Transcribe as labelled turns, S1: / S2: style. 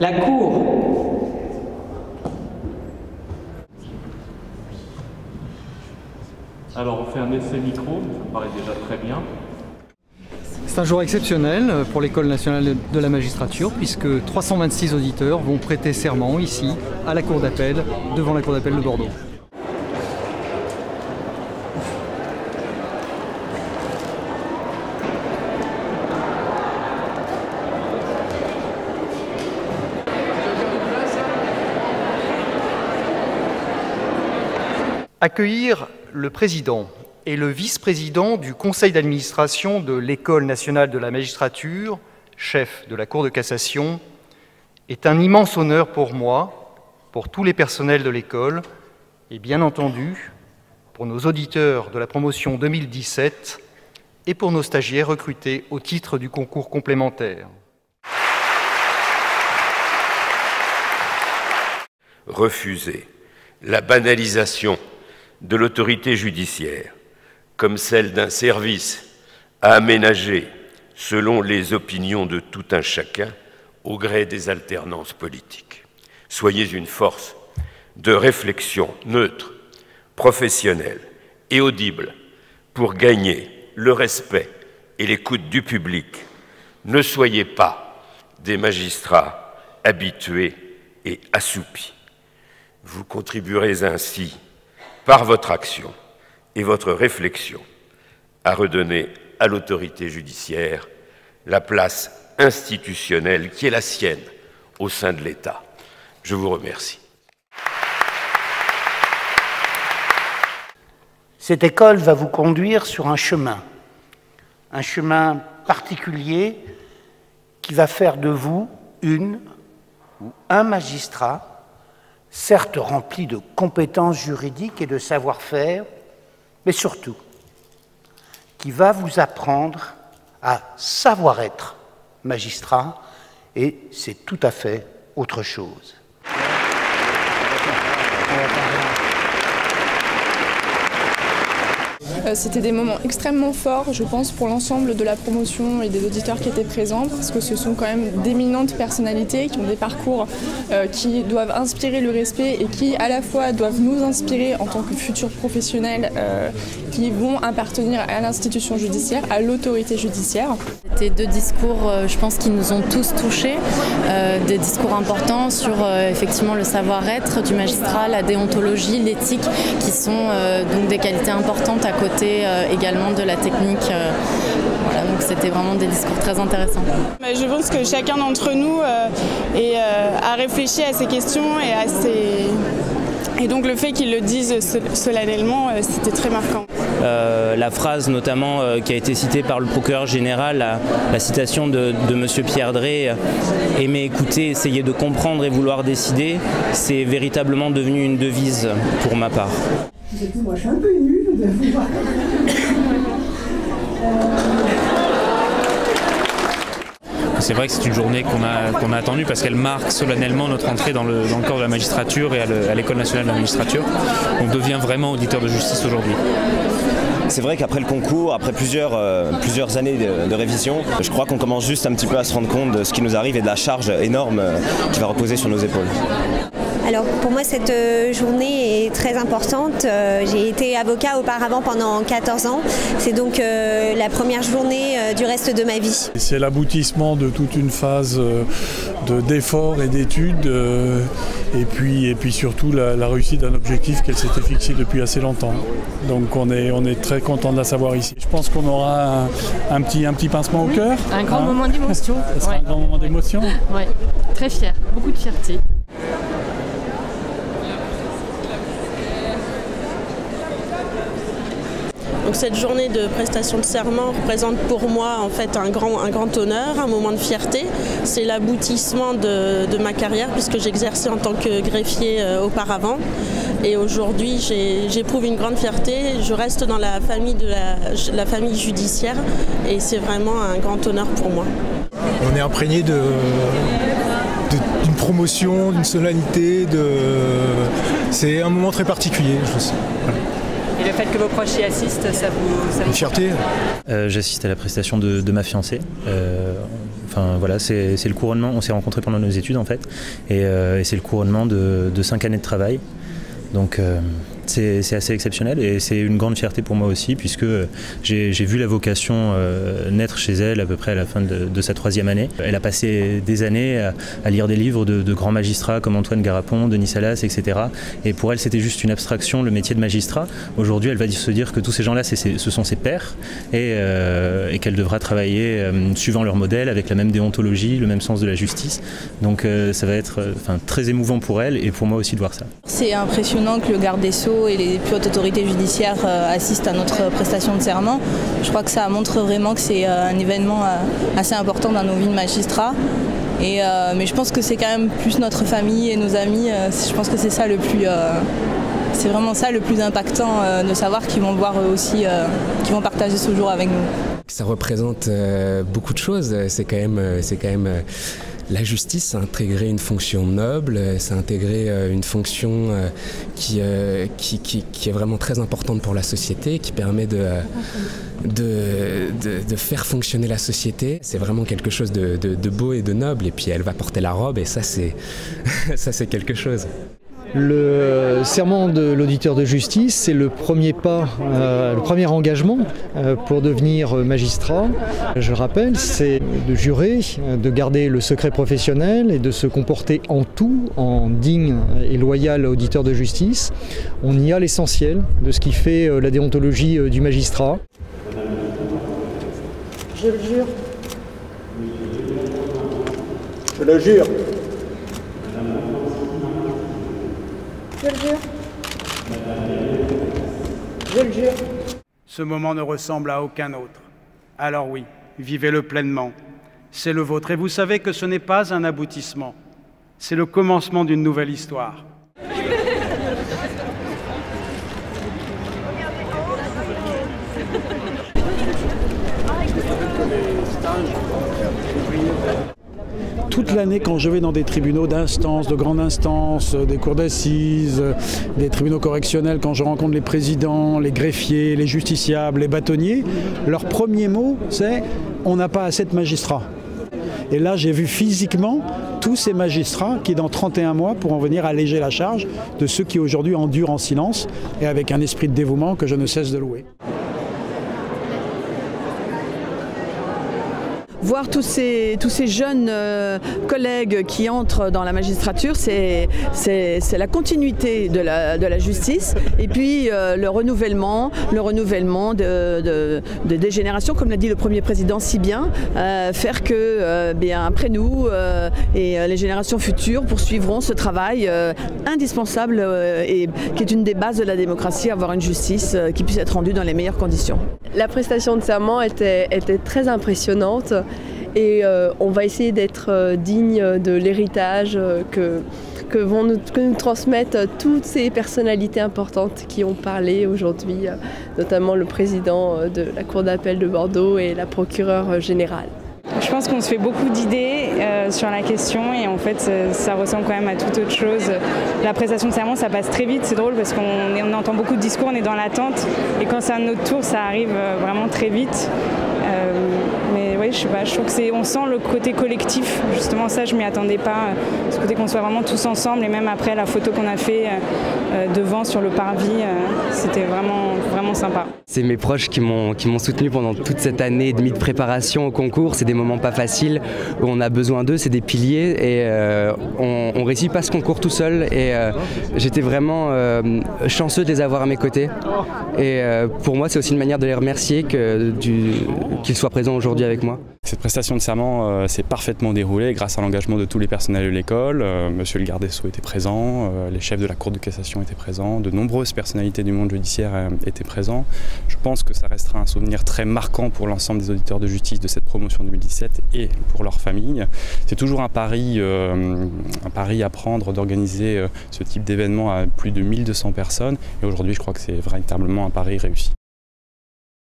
S1: La Cour.
S2: Alors on fait un essai micro, ça me paraît déjà très bien.
S3: C'est un jour exceptionnel pour l'École nationale de la magistrature puisque 326 auditeurs vont prêter serment ici à la Cour d'appel, devant la Cour d'appel de Bordeaux. Accueillir le président et le vice-président du conseil d'administration de l'École nationale de la magistrature, chef de la Cour de cassation, est un immense honneur pour moi, pour tous les personnels de l'école et bien entendu pour nos auditeurs de la promotion 2017 et pour nos stagiaires recrutés au titre du concours complémentaire.
S4: Refuser la banalisation de l'autorité judiciaire, comme celle d'un service à aménager selon les opinions de tout un chacun au gré des alternances politiques. Soyez une force de réflexion neutre, professionnelle et audible pour gagner le respect et l'écoute du public. Ne soyez pas des magistrats habitués et assoupis. Vous contribuerez ainsi par votre action et votre réflexion, à redonner à l'autorité judiciaire la place institutionnelle qui est la sienne au sein de l'État. Je vous remercie.
S1: Cette école va vous conduire sur un chemin particulier qui va faire de vous une ou un magistrat certes rempli de compétences juridiques et de savoir-faire, mais surtout, qui va vous apprendre à savoir être magistrat, et c'est tout à fait autre chose.
S5: C'était des moments extrêmement forts, je pense, pour l'ensemble de la promotion et des auditeurs qui étaient présents, parce que ce sont quand même d'éminentes personnalités qui ont des parcours qui doivent inspirer le respect et qui, à la fois, doivent nous inspirer en tant que futurs professionnels qui vont appartenir à l'institution judiciaire, à l'autorité judiciaire.
S6: C'était deux discours, je pense, qui nous ont tous touchés, des discours importants sur effectivement le savoir-être du magistrat, la déontologie, l'éthique, qui sont donc des qualités importantes à côté également de la technique. Voilà, donc c'était vraiment des discours très intéressants.
S7: Je pense que chacun d'entre nous a réfléchi à ces questions et donc le fait qu'ils le disent solennellement, c'était très marquant.
S8: La phrase notamment qui a été citée par le procureur général, la citation de M. Pierre Drey, « Aimer écouter, essayer de comprendre et vouloir décider », c'est véritablement devenu une devise pour ma part.
S9: Moi je suis un peu émue de vous voir.
S10: C'est vrai que c'est une journée qu'on a attendue parce qu'elle marque solennellement notre entrée dans le corps de la magistrature et à l'École nationale de la magistrature. On devient vraiment auditeur de justice aujourd'hui.
S11: C'est vrai qu'après le concours, après plusieurs années de révision, je crois qu'on commence juste un petit peu à se rendre compte de ce qui nous arrive et de la charge énorme qui va reposer sur nos épaules.
S12: Alors pour moi cette journée est très importante. J'ai été avocat auparavant pendant 14 ans. C'est donc la première journée du reste de ma vie.
S13: C'est l'aboutissement de toute une phase d'efforts et d'études et puis surtout la réussite d'un objectif qu'elle s'était fixé depuis assez longtemps. Donc on est très content de la savoir ici. Je pense qu'on aura un petit pincement au cœur.
S14: Un grand moment d'émotion.
S13: Ça sera un grand moment d'émotion.
S14: Ouais, très fier, beaucoup de fierté.
S7: Donc cette journée de prestation de serment représente pour moi en fait un grand honneur, un moment de fierté. C'est l'aboutissement de ma carrière puisque j'exerçais en tant que greffier auparavant. Et aujourd'hui j'éprouve une grande fierté. Je reste dans la famille la famille judiciaire et c'est vraiment un grand honneur pour moi.
S15: On est imprégné d'une promotion, d'une solennité, c'est un moment très particulier, je sais. Voilà.
S14: Et le fait que vos proches y assistent, ça vous...
S15: Une fierté.
S16: J'assiste à la prestation de ma fiancée. Enfin voilà, c'est le couronnement, on s'est rencontrés pendant nos études en fait, et c'est le couronnement de 5 années de travail. Donc c'est assez exceptionnel et c'est une grande fierté pour moi aussi puisque j'ai vu la vocation naître chez elle à peu près à la fin de sa 3e année. Elle a passé des années à lire des livres de grands magistrats comme Antoine Garapon, Denis Salas, etc. Et pour elle c'était juste une abstraction, le métier de magistrat. Aujourd'hui elle va se dire que tous ces gens-là ce sont ses pairs et qu'elle devra travailler suivant leur modèle avec la même déontologie, le même sens de la justice. Donc ça va être très émouvant pour elle et pour moi aussi de voir ça.
S17: C'est impressionnant que le garde des Sceaux et les plus hautes autorités judiciaires assistent à notre prestation de serment. Je crois que ça montre vraiment que c'est un événement assez important dans nos vies de magistrats. Mais je pense que c'est quand même plus notre famille et nos amis. Je pense que c'est ça c'est vraiment ça le plus impactant de savoir qu'ils vont voir eux aussi, qu'ils vont partager ce jour avec nous.
S18: Ça représente beaucoup de choses. C'est quand même la justice, c'est intégrer une fonction noble, c'est intégrer une fonction qui est vraiment très importante pour la société, qui permet de faire fonctionner la société. C'est vraiment quelque chose de beau et de noble, et puis elle va porter la robe, et ça c'est quelque chose.
S19: Le serment de l'auditeur de justice, c'est le premier pas, le premier engagement pour devenir magistrat. Je le rappelle, c'est de jurer, de garder le secret professionnel et de se comporter en tout, en digne et loyal auditeur de justice. On y a l'essentiel de ce qui fait la déontologie du magistrat.
S9: Je le jure. Je le jure. Je le jure. Je le jure.
S20: Ce moment ne ressemble à aucun autre. Alors oui, vivez-le pleinement. C'est le vôtre. Et vous savez que ce n'est pas un aboutissement. C'est le commencement d'une nouvelle histoire.
S21: Toute l'année, quand je vais dans des tribunaux d'instance, de grande instance, des cours d'assises, des tribunaux correctionnels, quand je rencontre les présidents, les greffiers, les justiciables, les bâtonniers, leur premier mot, c'est « on n'a pas assez de magistrats ». Et là, j'ai vu physiquement tous ces magistrats qui, dans 31 mois, pourront venir alléger la charge de ceux qui aujourd'hui endurent en silence et avec un esprit de dévouement que je ne cesse de louer.
S22: Voir tous ces jeunes collègues qui entrent dans la magistrature, c'est la continuité de la justice et puis le renouvellement des générations, comme l'a dit le premier président si bien, faire que après nous et les générations futures poursuivront ce travail indispensable et qui est une des bases de la démocratie, avoir une justice qui puisse être rendue dans les meilleures conditions.
S23: La prestation de serment était très impressionnante et on va essayer d'être digne de l'héritage que nous transmettent toutes ces personnalités importantes qui ont parlé aujourd'hui, notamment le président de la Cour d'appel de Bordeaux et la procureure générale.
S24: Je pense qu'on se fait beaucoup d'idées sur la question et en fait ça ressemble quand même à toute autre chose. La prestation de serment ça passe très vite, c'est drôle parce qu'on entend beaucoup de discours, on est dans l'attente et quand c'est à notre tour ça arrive vraiment très vite. Mais oui, je sais pas, je trouve que on sent le côté collectif, justement ça je m'y attendais pas, ce côté qu'on soit vraiment tous ensemble et même après la photo qu'on a fait devant sur le parvis, c'était vraiment sympa.
S25: C'est mes proches qui m'ont soutenu pendant toute cette année et demie de préparation au concours, c'est des moments pas faciles où on a besoin d'eux, c'est des piliers et on réussit pas ce concours tout seul et j'étais vraiment chanceux de les avoir à mes côtés et pour moi c'est aussi une manière de les remercier qu'ils soient présents aujourd'hui avec moi.
S26: Cette prestation de serment s'est parfaitement déroulée grâce à l'engagement de tous les personnels de l'école. Monsieur le garde des Sceaux était présent, les chefs de la Cour de cassation étaient présents, de nombreuses personnalités du monde judiciaire étaient présents. Je pense que ça restera un souvenir très marquant pour l'ensemble des auditeurs de justice de cette promotion 2017 et pour leurs familles. C'est toujours un pari à prendre d'organiser ce type d'événement à plus de 1200 personnes et aujourd'hui je crois que c'est véritablement un pari réussi.